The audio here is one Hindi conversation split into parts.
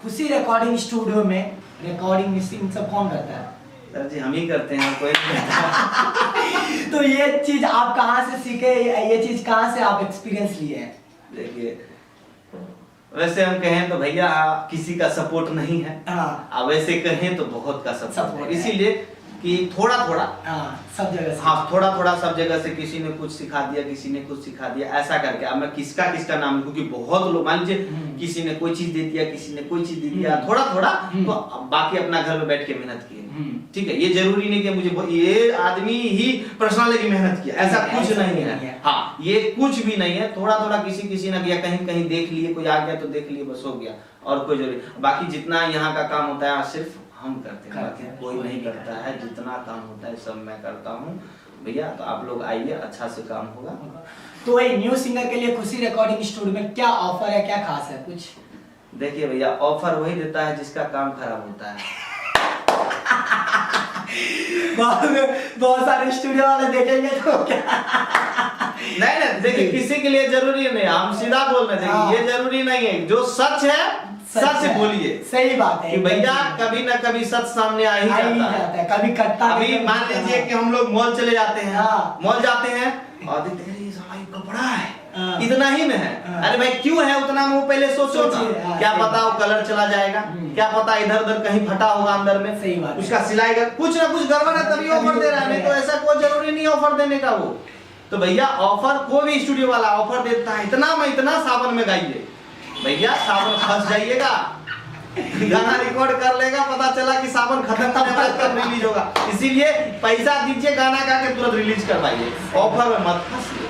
खुशी रिकॉर्डिंग स्टूडियो में रिकॉर्डिंग मिक्सिंग सब कौन करता है? सर जी हम ही करते हैं, कोई नहीं करता। तो ये चीज आप कहाँ से सीखे, ये चीज कहाँ से आप एक्सपीरियंस लिए हैं? देखिए वैसे हम कहें तो भैया किसी का सपोर्ट नहीं है, अब वैसे कहें तो बहुत का सपोर्ट है, इसीलिए कि थोड़ा थोड़ा सब जगह से, हाँ थोड़ा थोड़ा सब जगह से किसी ने कुछ सिखा दिया, किसी ने कुछ सिखा दिया, ऐसा करके। अब मैं किसका नाम, क्योंकि बहुत लोग मान लीजिए किसी ने कोई चीज दे दिया, किसी ने कोई चीज दे दिया, थोड़ा थोड़ा तो बाकी अपना घर में बैठ के मेहनत किए। ठीक है, ये जरूरी नहीं कि मुझे ये आदमी ही पर्सनली मेहनत किया, ऐसा कुछ नहीं है। हाँ ये कुछ भी नहीं है, थोड़ा थोड़ा किसी ने किया, कहीं कहीं देख लिए, कोई आ गया तो देख लिए, बस हो गया, और कोई जरूरी। बाकी जितना यहाँ का काम होता है सिर्फ हम करते हैं, बाकी कोई नहीं करता है। जितना काम होता है सब मैं करता हूँ भैया, तो आप लोग आइए, अच्छा से काम होगा। तो ये न्यू सिंगर के लिए खुशी रिकॉर्डिंग स्टूडियो में क्या ऑफर है, क्या खास है कुछ? देखिए भैया ऑफर वही देता है जिसका काम खराब होता है। बहुत सारे स्टूडियो वाले देखेंगे तो क्या? नहीं देखिए किसी के लिए जरूरी नहीं, हम सीधा बोल रहे हैं, ये जरूरी नहीं है, जो सच है सच बोलिए। सही बात है कि भैया कभी ना कभी सच सामने आ ही जाता है, कभी कटता। अभी मान लीजिए कि हम लोग मॉल चले जाते हैं, मॉल जाते हैं और देखते हैं ये साला कपड़ा है, इतना ही में है। अरे भाई क्यों है उतना में, वो पहले सोचो ना, क्या पता वो कलर चला जाएगा, क्या पता इधर उधर कहीं फटा होगा अंदर में, सही बात, उसका सिलाई का कुछ ना कुछ गड़बड़ है तभी ऑफर दे रहा है, नहीं तो ऐसा कोई जरूरी नहीं ऑफर देने का वो। तो भैया ऑफर कोई भी स्टूडियो वाला ऑफर देता है, इतना में इतना सावन में गाइए भैया, सावन फंस जाइएगा, गाना रिकॉर्ड कर लेगा, पता चला कि सावन खत्म तब रिलीज होगा, इसीलिए पैसा दीजिए, गाना गा के तुरंत रिलीज करवाइए, ऑफर में मत फंसिए,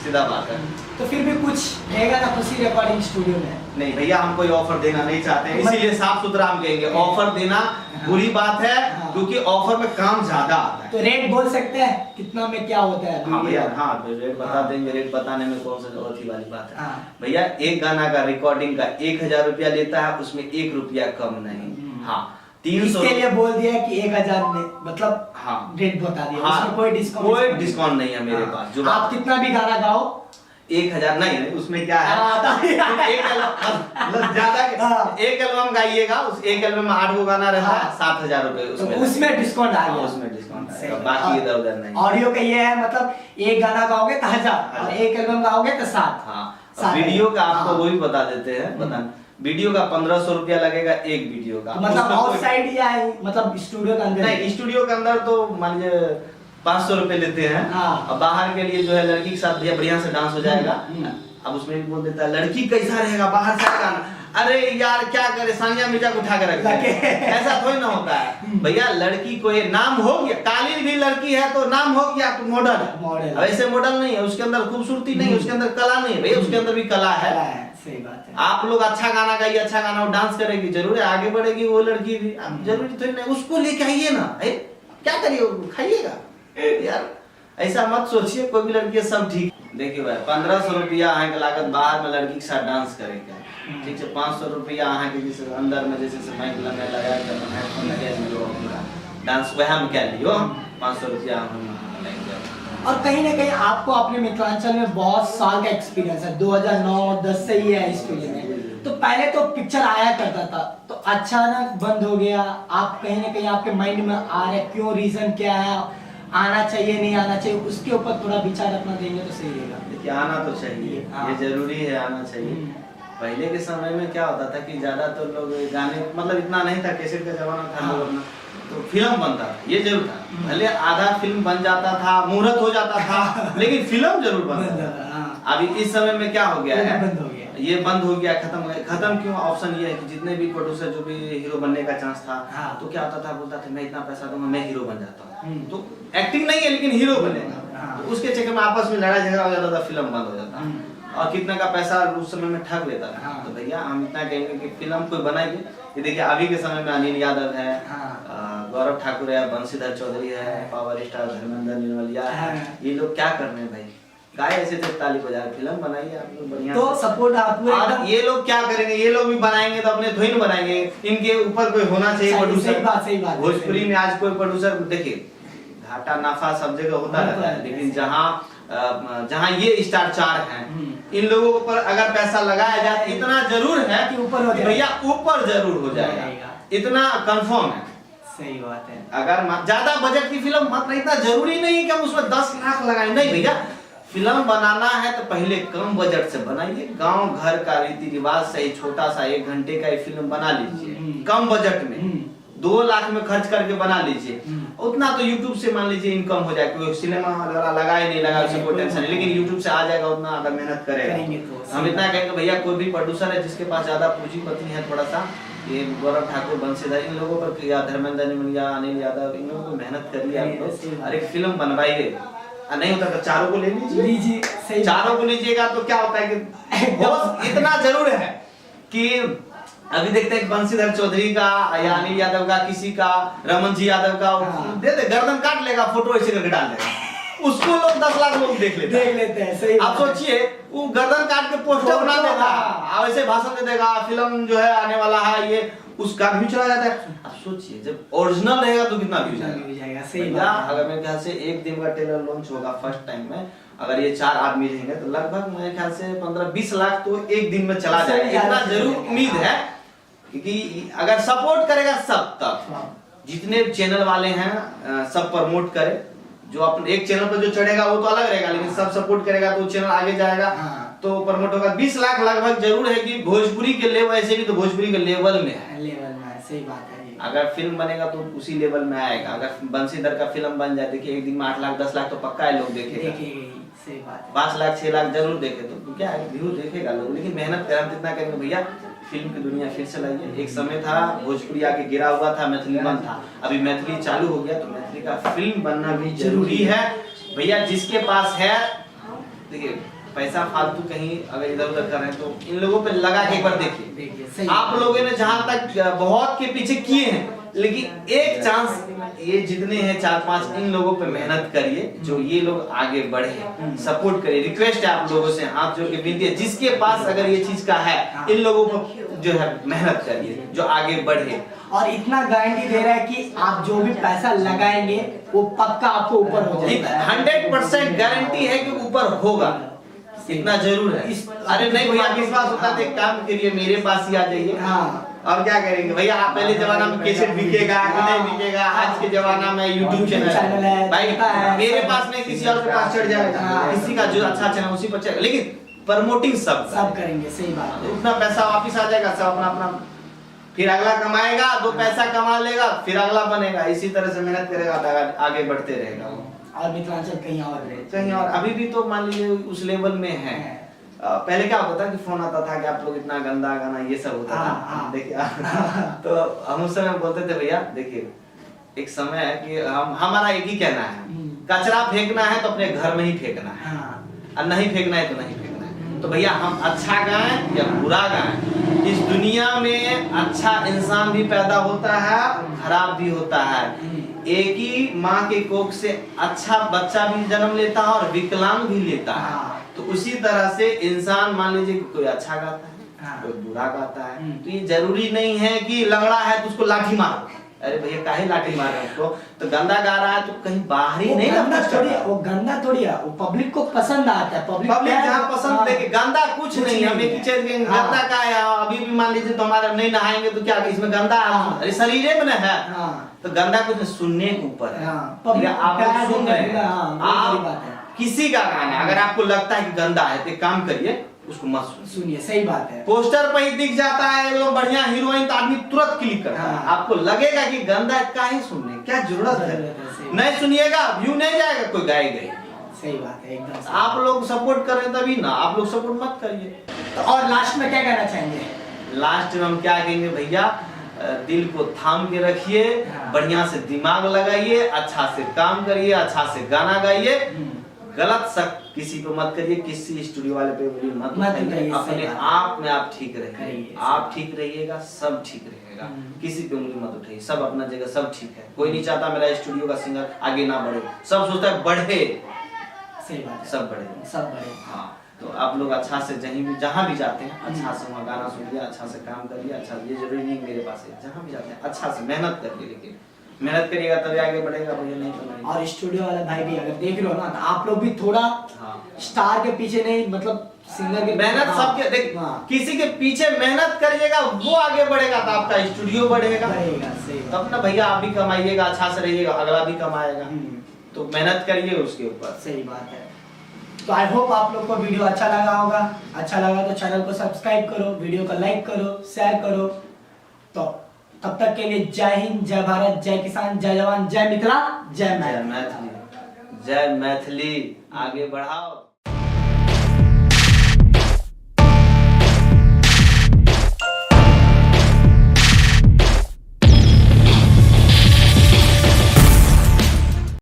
सीधा बात है। तो फिर भी कुछ रहेगा ना खुशी रिकॉर्डिंग स्टूडियो में? नहीं भैया हम कोई ऑफर देना नहीं चाहते हैं, इसीलिए साफ सुथरा हम कहेंगे, ऑफर देना बुरी बात है, क्योंकि ऑफर में काम ज्यादा आता है। तो रेट बोल सकते हैं कितना में क्या होता है? हाँ भैया, हाँ रेट बता देंगे, रेट बताने में कौन सा अथी वाली बात है। भैया एक गाना का रिकॉर्डिंग का 1000 रुपया लेता है, उसमें 1 रुपया कम नहीं। हाँ 300 के लिए बोल दिया कि 1000 में, मतलब हाँ रेट बता दिया, हाँ, उसमें कोई डिस्काउंट नहीं है मेरे पास। जो आप कितना भी गाना गाओ 1000 नहीं, उसमें क्या है, ज्यादा एक एल्बम गाइएगा, उस एक एल्बम में 8 गो गाना रहता है, 7000 रुपए उसमें डिस्काउंट आ गया, उसमें डिस्काउंट आएगा, बाकी इधर उधर नहीं। ऑडियो का ये है, मतलब एक गाना गाओगे तो 1000 और एक एल्बम गाओगे तो 7। हाँ वीडियो का आपको वो भी बता देते हैं, बता वीडियो का 1500 रुपया लगेगा एक वीडियो का, मतलब आउटसाइड या मतलब स्टूडियो के अंदर? नहीं स्टूडियो के अंदर तो मान लीजिए 500 रुपए लेते हैं। अब बाहर के लिए जो है लड़की के साथ बढ़िया से डांस हो जाएगा, अब उसमें भी बोल देता है लड़की कैसा रहेगा बाहर से गाना, अरे यार क्या करे सानिया मिर्जा को उठा कर रखे, ऐसा थोड़ी ना होता है भैया। लड़की को ये नाम हो गया, कालीन भी लड़की है तो नाम हो गया तो मॉडल है, वैसे मॉडल नहीं है, उसके अंदर खूबसूरती नहीं है, उसके अंदर कला नहीं है भैया, उसके अंदर भी कला है। सही बात है। आप लोग अच्छा गाना गाइए, अच्छा गाना वो डांस करेगी, जरूर आगे बढ़ेगी वो लड़की भी, जरूरी थोड़ी नहीं, उसको लेके आइए ना, क्या करिए खाइएगा यार, ऐसा मत सोचिए कोई भी लड़की है सब ठीक। देखिए भाई 1500 रुपया अहाँ के लागत बाहर में लड़की के साथ डांस करेगा, ठीक है, 500 रुपया अहाँ के जैसे अंदर में जैसे माइक लगाया डांस वह में क्या लियो, 500 रुपया हम लेंगे। और कहीं ना कहीं आपको अपने मिथिलांचल में बहुत साल का एक्सपीरियंस है, 2009-10 से ही है इस फील्ड में, तो पहले तो पिक्चर आया करता था, तो अचानक बंद हो गया, आप कहीं ना कहीं आपके माइंड में आ रहा है, क्यों, रीजन क्या है, आना चाहिए नहीं आना चाहिए, उसके ऊपर थोड़ा विचार अपना देंगे तो सही रहेगा। देखिए आना तो चाहिए, ये जरूरी है, आना चाहिए। पहले के समय में क्या होता था कि ज्यादा तो लोग गाने मतलब इतना नहीं था, कैसेट का जमाना था, लोग तो फिल्म बनता था, ये जरूर था, भले आधा फिल्म बन जाता था, मुहूर्त हो जाता था, लेकिन फिल्म जरूर बनता था। अभी इस समय में क्या हो गया है, ये बंद हो गया, खत्म हो गया। खत्म क्यों, ऑप्शन ये है कि जितने भी प्रोड्यूसर जो भी हीरो बनने का चांस था, तो क्या होता था, बोलता था मैं इतना पैसा दूंगा मैं हीरो बन जाता हूँ, तो एक्टिंग नहीं है लेकिन हीरो बनेगा, तो उसके चक्कर में आपस में लड़ाई झगड़ा हो जाता था, फिल्म बंद हो जाता, और कितना का पैसा उस समय में ठग लेता था। तो भैया हम इतना कहेंगे कि फिल्म कोई बनाइए, ये देखिए अभी के समय में अनिल यादव है, गौरव ठाकुर है, बंशीधर चौधरी है, पावर स्टार धर्मेंद्र निर्मलिया है, ये लोग क्या कर रहे हैं भाई, गाय ऐसे थे ताली बजा, फिल्म बनाइए आप लोग बढ़िया, तो सपोर्ट आप ये लोग क्या करेंगे, ये लोग भी बनाएंगे तो अपने धुन बनाएंगे, इनके ऊपर कोई होना चाहिए प्रोड्यूसर। सही बात। भोजपुरी में आज कोई प्रोड्यूसर, देखिए घाटा नाफा सब जगह होता रहता है, लेकिन जहाँ जहाँ ये स्टार 4 हैं, इन लोगों पर अगर पैसा लगाया जाए इतना जरूर है कि ऊपर हो जाएगा, भैया ऊपर जरूर हो जाएगा, इतना कंफर्म है। सही बात है। अगर ज्यादा बजट की फिल्म मत, इतना जरूरी नहीं कि हम उसमें 10 लाख लगाएं, नहीं भैया, फिल्म बनाना है तो पहले कम बजट से बनाइए, गांव घर का रीति रिवाज से छोटा सा 1 घंटे का फिल्म बना लीजिए कम बजट में, 2 लाख में खर्च करके बना लीजिए, उतना तो YouTube से मान लीजिए इनकम हो जाए, कोई सिनेमा वाला लगाए नहीं लगा उसे कोई टेंशन नहीं, लेकिन YouTube से आ जाएगा उतना अगर मेहनत करेंगे तो। हम इतना कहेंगे भैया कोई भी प्रोड्यूसर है जिसके पास ज्यादा पूंजीपति है, थोड़ा सा ये गौरव ठाकुर, बंशीधर, इन लोगों पर या धर्मेंद्र निमलिया, अनिल यादव, इन लोगों को मेहनत करिए आप लोग और एक फिल्म बनवाइए, नहीं होता तो चारों को ले लीजिए, चारों को लीजिएगा तो क्या होता है कि इतना जरूर है कि अभी देखते हैं बंशीधर चौधरी का या अनिल यादव का, किसी का, रमन जी यादव का, दे दे गर्दन काट लेगा, फोटो ऐसे करके डाल देगा, उसको लोग 10 लाख लोग देख लेते हैं। सही आप सोचिए वो गर्दन काट के पोस्टर बना देगा और ऐसे भाषण दे देगा, फिल्म जो है आने वाला है, ये उसका व्यू चला जाता है। आप सोचिए जब ओरिजिनल रहेगा तो कितना व्यू जाएगा। सही बात। अगर मेरे ख्याल से 1 दिन का ट्रेलर लॉन्च होगा फर्स्ट टाइम में, अगर ये 4 आदमी रहेंगे तो लगभग मेरे ख्याल से 15-20 लाख तो 1 दिन में चला जाएगा, इतना जरूर उम्मीद है। क्योंकि अगर सपोर्ट करेगा सब, तब जितने चैनल वाले हैं सब प्रमोट करे, जो अपने एक चैनल पर जो चढ़ेगा वो तो अलग रहेगा, लेकिन सब सपोर्ट करेगा तो चैनल आगे जाएगा, तो प्रमोट होगा। 20 लाख लगभग जरूर है कि भोजपुरी के लेवल, ऐसे भी तो भोजपुरी के लेवल में है, सही बात है। अगर फिल्म बनेगा तो उसी लेवल में आएगा। अगर बंशीधर का फिल्म बन जाए, देखिए 1 दिन में 8 लाख 10 लाख तो पक्का है लोग देखेगा, सही बात है। 5 लाख 6 लाख जरूर देखे तो क्या है, व्यू देखेगा लोग, लेकिन मेहनत करें कितना करेंगे भैया, फिल्म की दुनिया फिर से लाइए। एक समय था भोजपुरी आके गिरा हुआ था, मैथिली बंद था, अभी मैथिली चालू हो गया, तो मैथिली का फिल्म बनना भी जरूरी है भैया। जिसके पास है, देखिए पैसा फालतू कहीं अगर इधर उधर कर रहे हैं तो इन लोगों पे लगा के एक बार देखिए। आप लोगों ने जहां तक बहुत के पीछे किए हैं, लेकिन एक चांस ये जितने हैं 4-5 इन लोगों पे मेहनत करिए, जो ये लोग आगे बढ़े, सपोर्ट करिए। रिक्वेस्ट है आप लोगों से, हाथ जोड़ के विनती है, जिसके पास अगर ये चीज का है, इन लोगों पर जो है मेहनत करिए, जो आगे बढ़े। और इतना गारंटी दे रहा है कि आप जो भी पैसा लगाएंगे वो पक्का आपको ऊपर हो जाएगा, 100% गारंटी है कि ऊपर होगा, इतना जरूर है। अरे नहीं भैया विश्वास होता है, एक काम करिए मेरे पास ही आ जाइए। और क्या करेंगे भैया, आप पहले जमाना में कैसेट बिकेगा कि नहीं बिकेगा, आज के जमाना में यूट्यूब चैनल है भाई, मेरे पास नहीं किसी और के पास चढ़ जाएगा, किसी का जो अच्छा चैनल उसी पर चढ़ेगा, लेकिन प्रमोटिंग सब करेंगे, सही बात है। उतना पैसा वापिस आ जाएगा, सब अपना अपना फिर अगला कमाएगा, 2 पैसा कमा लेगा, फिर अगला बनेगा, इसी तरह से मेहनत करेगा तो आगे बढ़ते रहेगा वो। और मिथिलांचल कहीं और अभी भी तो मान लीजिए उस लेवल में है। पहले क्या होता था कि फोन आता था कि आप लोग इतना गंदा गाना ये सब होता था, देखिए तो हम उस समय बोलते थे भैया देखिए एक समय है कि हमारा एक ही कहना है, कचरा फेंकना है तो अपने घर में ही फेंकना है, और नहीं फेंकना है तो नहीं फेंकना है। तो भैया हम अच्छा गाएं या बुरा गाएं, इस दुनिया में अच्छा इंसान भी पैदा होता है, खराब भी होता है। एक ही माँ के कोख से अच्छा बच्चा भी जन्म लेता है और विकलांग भी लेता है। तो उसी तरह से इंसान मान लीजिए कोई अच्छा गाता है, कोई बुरा गाता है, तो ये जरूरी नहीं है कि लंगड़ा है तो उसको लाठी मारो। अरे भैया काहे लाठी मार रहे हैं उसको, तो गंदा गा रहा है तो कहीं बाहरी नहीं गंदा थोड़ी, वो गंदा थोड़ी है, वो पब्लिक को पसंद आता है। पब्लिक जहाँ पसंद देखे, गंदा कुछ नहीं है, हम एक ही चीज गंदा का है। अभी भी मान लीजिए तो हमारा नहीं नहाएंगे तो क्या इसमें गंदा, अरे शरीर में है तो गंदा कुछ सुनने के ऊपर है। आप सुन रहे हैं, आप किसी का गाना अगर आपको लगता है कि गंदा है तो एक काम करिए उसको मत सुनिए, सही बात है। पोस्टर पर ही दिख जाता है एकदम बढ़िया हीरोइन तो आदमी तुरंत क्लिक करता है। आपको लगेगा कि गंदा काहे सुनने, क्या जरूरत है, नहीं सुनिएगा व्यू नहीं जाएगा, कोई गाएगा ही। सही बात है एकदम। आप लोग सपोर्ट कर रहे हैं तभी ना, आप लोग सपोर्ट मत करिए। तो और लास्ट में क्या कहना चाहेंगे? लास्ट में हम क्या कहेंगे भैया, दिल को थाम के रखिए, बढ़िया से दिमाग लगाइए, अच्छा से काम करिए, अच्छा से गाना गाइए, गलत शक किसी को मत करिए, किसी स्टूडियो वाले पे मत उठाइए, अपने आप में आप ठीक रहिए। आप ठीक रहिएगा सब ठीक रहेगा, किसी पे उंगली मत उठाइए, सब अपना जगह सब ठीक है। कोई नहीं चाहता मेरा स्टूडियो का सिंगर आगे ना बढ़े, सब सोचता है बढ़े। सही बात है, सब बढ़े, सब बढ़े। हाँ तो आप लोग अच्छा से जहाँ भी जाते हैं अच्छा से वहाँ गाना सुनिए, अच्छा से काम करिए। अच्छा ये जरूरी नहीं मेरे पास है, जहाँ भी जाते हैं अच्छा से मेहनत करिए, लेकिन मेहनत करिएगा तभी आगे बढ़ेगा, भैया नहीं तो नहीं। और स्टूडियो वाले भाई भी अगर देख रहे हो ना, तो आप लोग भी थोड़ा हाँ। स्टार के पीछे नहीं, मतलब सिंगर के मेहनत हाँ, सबके देख, हाँ, किसी के पीछे मेहनत करिएगा वो आगे बढ़ेगा तो आपका स्टूडियो बढ़ेगा, बढ़ेगा, सही बात। तब ना भैया आप भी कमाइएगा, अच्छा से रहिएगा, अगला भी कमाएगा। हम्म, तो मेहनत करिए उसके ऊपर। सही बात है। तो आई होप आप लोग को वीडियो अच्छा लगा होगा। अच्छा लगा तो चैनल को सब्सक्राइब करो, वीडियो को लाइक करो, शेयर करो। तो तब तक के लिए जय हिंद, जय भारत, जय किसान, जय जवान, जय मिथिला, जय मैथिली। जय मैथिली, जय मैथिली, आगे बढ़ाओ।